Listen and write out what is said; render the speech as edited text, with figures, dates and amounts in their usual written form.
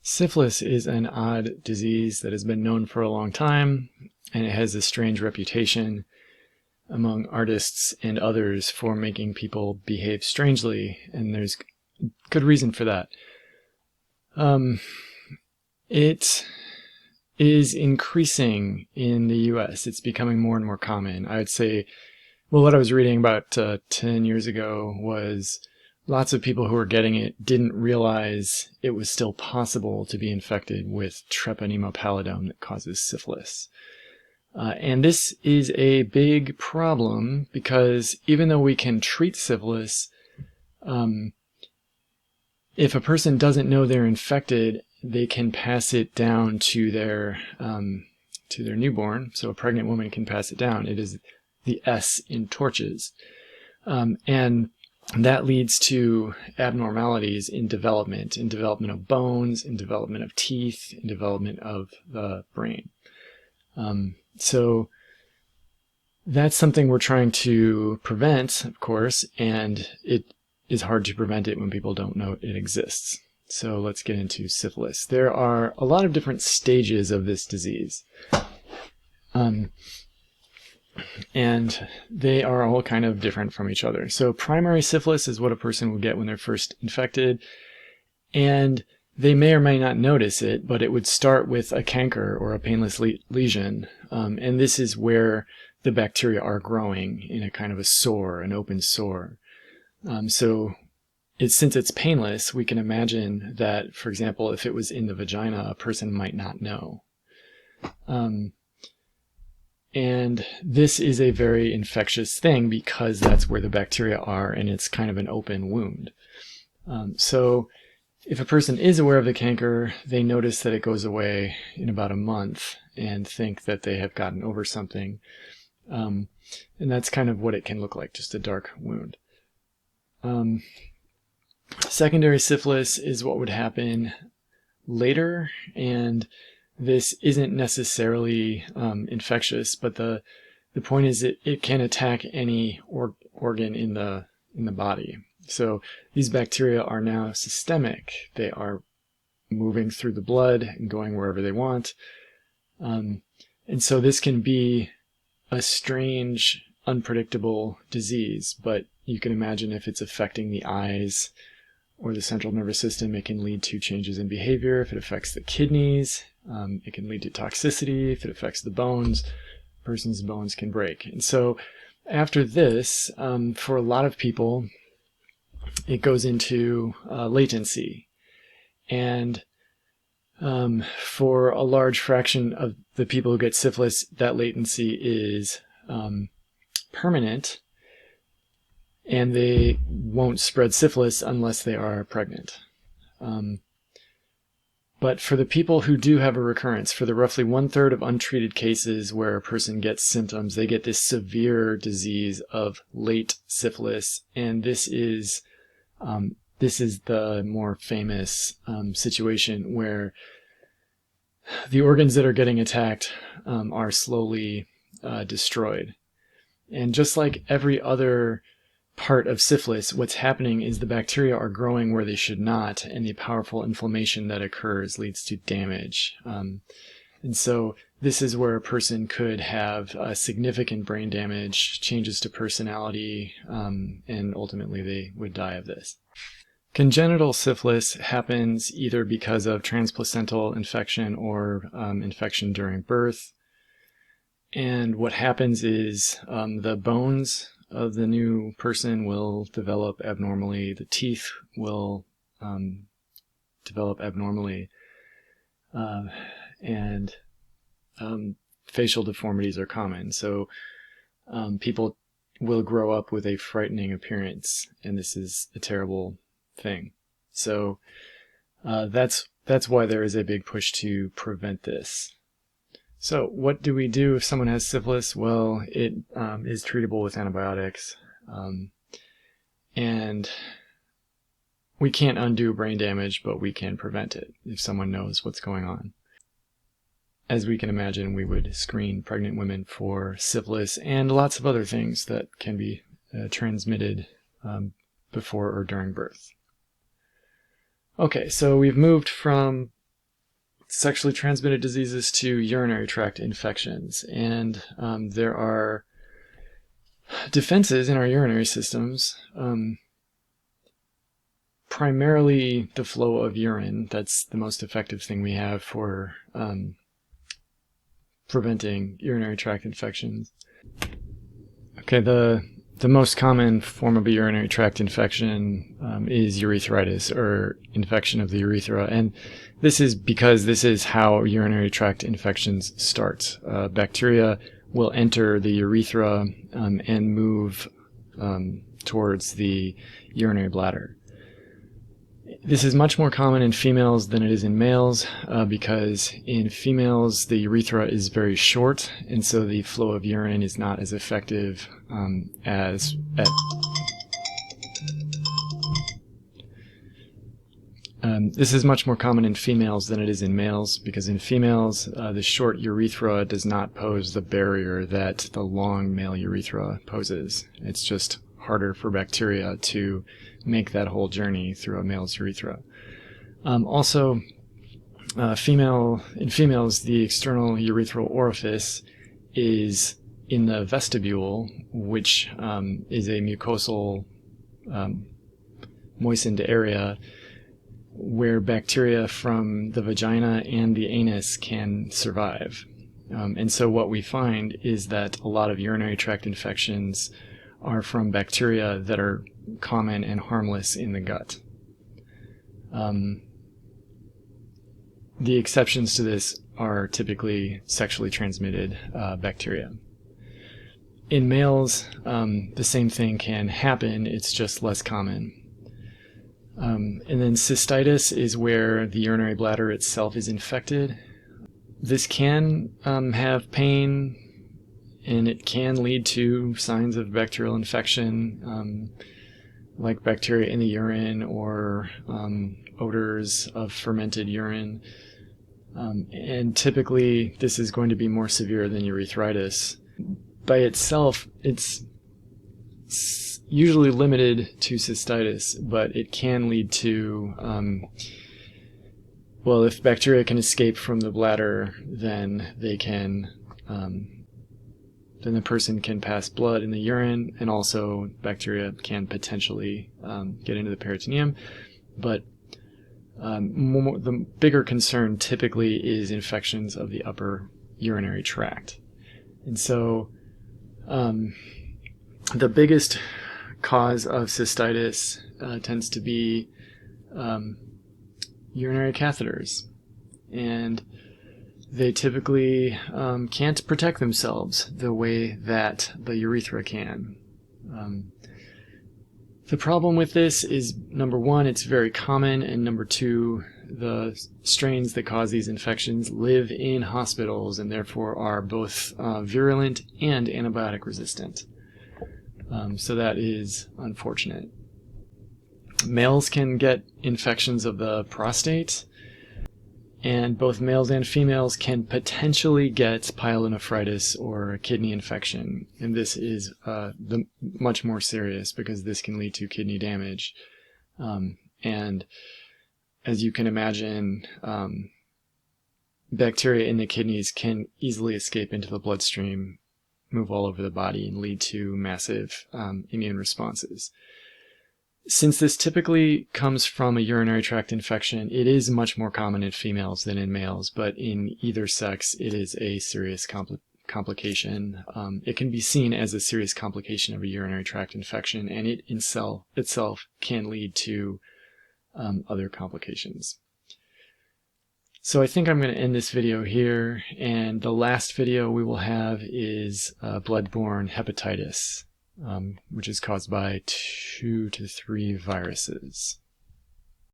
Syphilis is an odd disease that has been known for a long time, and it has a strange reputation among artists and others for making people behave strangely, and there's good reason for that. It is increasing in the US. It's becoming more and more common. I would say, well, what I was reading about 10 years ago was lots of people who were getting it didn't realize it was still possible to be infected with Treponema pallidum that causes syphilis. And this is a big problem because even though we can treat syphilis, if a person doesn't know they're infected, they can pass it down to their newborn. So a pregnant woman can pass it down. It is the S in torches. And that leads to abnormalities in development of bones, in development of teeth, in development of the brain. So that's something we're trying to prevent, of course, and it is hard to prevent it when people don't know it exists. So let's get into syphilis. There are a lot of different stages of this disease. And they are all kind of different from each other. So primary syphilis is what a person will get when they're first infected, and they may or may not notice it, but it would start with a canker or a painless lesion, and this is where the bacteria are growing in a kind of a sore, an open sore. Since it's painless, we can imagine that, for example, if it was in the vagina, a person might not know. And this is a very infectious thing because that's where the bacteria are, and it's kind of an open wound. So if a person is aware of the canker, they notice that it goes away in about a month and think that they have gotten over something. And that's kind of what it can look like, just a dark wound. Secondary syphilis is what would happen later, and this isn't necessarily infectious, but the point is it can attack any organ in the body. So these bacteria are now systemic. They are moving through the blood and going wherever they want. And so this can be a strange, unpredictable disease, but you can imagine if it's affecting the eyes or the central nervous system, it can lead to changes in behavior. If it affects the kidneys, it can lead to toxicity. If it affects the bones, a person's bones can break. And so after this, for a lot of people, it goes into latency. And for a large fraction of the people who get syphilis, that latency is permanent, and they won't spread syphilis unless they are pregnant. But for the people who do have a recurrence, for the roughly 1/3 of untreated cases where a person gets symptoms, they get this severe disease of late syphilis, and this is the more famous situation where the organs that are getting attacked are slowly destroyed. And just like every other part of syphilis, what's happening is the bacteria are growing where they should not, and the powerful inflammation that occurs leads to damage. And so this is where a person could have significant brain damage, changes to personality, and ultimately they would die of this. Congenital syphilis happens either because of transplacental infection or infection during birth. And what happens is the bones of the new person will develop abnormally. The teeth will develop abnormally. And facial deformities are common. So people will grow up with a frightening appearance, and this is a terrible thing. So that's why there is a big push to prevent this. So what do we do if someone has syphilis? Well, it is treatable with antibiotics, and we can't undo brain damage, but we can prevent it if someone knows what's going on. As we can imagine, we would screen pregnant women for syphilis and lots of other things that can be transmitted before or during birth. Okay, so we've moved from sexually transmitted diseases to urinary tract infections. And there are defenses in our urinary systems, primarily the flow of urine. That's the most effective thing we have for preventing urinary tract infections. Okay, the most common form of a urinary tract infection is urethritis, or infection of the urethra. And this is because this is how urinary tract infections start. Bacteria will enter the urethra and move towards the urinary bladder. This is much more common in females than it is in males because in females the urethra is very short, and so the flow of urine is not as effective as at this is much more common in females than it is in males, because in females the short urethra does not pose the barrier that the long male urethra poses. It's just harder for bacteria to make that whole journey through a male's urethra. Also, in females, the external urethral orifice is in the vestibule, which is a mucosal moistened area where bacteria from the vagina and the anus can survive. And so what we find is that a lot of urinary tract infections are from bacteria that are common and harmless in the gut. The exceptions to this are typically sexually transmitted bacteria. In males, the same thing can happen, it's just less common. And then cystitis is where the urinary bladder itself is infected. This can have pain, and it can lead to signs of bacterial infection, like bacteria in the urine or odors of fermented urine. And typically this is going to be more severe than urethritis. By itself, it's usually limited to cystitis, but it can lead to, well, if bacteria can escape from the bladder, then they can, then the person can pass blood in the urine, and also bacteria can potentially get into the peritoneum. But the bigger concern typically is infections of the upper urinary tract. And so the biggest cause of cystitis tends to be urinary catheters, and they typically can't protect themselves the way that the urethra can. The problem with this is, number one, it's very common, and number two, the strains that cause these infections live in hospitals and therefore are both virulent and antibiotic resistant. So that is unfortunate. Males can get infections of the prostate, and both males and females can potentially get pyelonephritis or a kidney infection. And this is much more serious because this can lead to kidney damage. And as you can imagine, bacteria in the kidneys can easily escape into the bloodstream, move all over the body, and lead to massive immune responses. Since this typically comes from a urinary tract infection, it is much more common in females than in males, but in either sex, it is a serious complication. It can be seen as a serious complication of a urinary tract infection, and it itself can lead to other complications. So I think I'm going to end this video here, and the last video we will have is bloodborne hepatitis, which is caused by 2 to 3 viruses.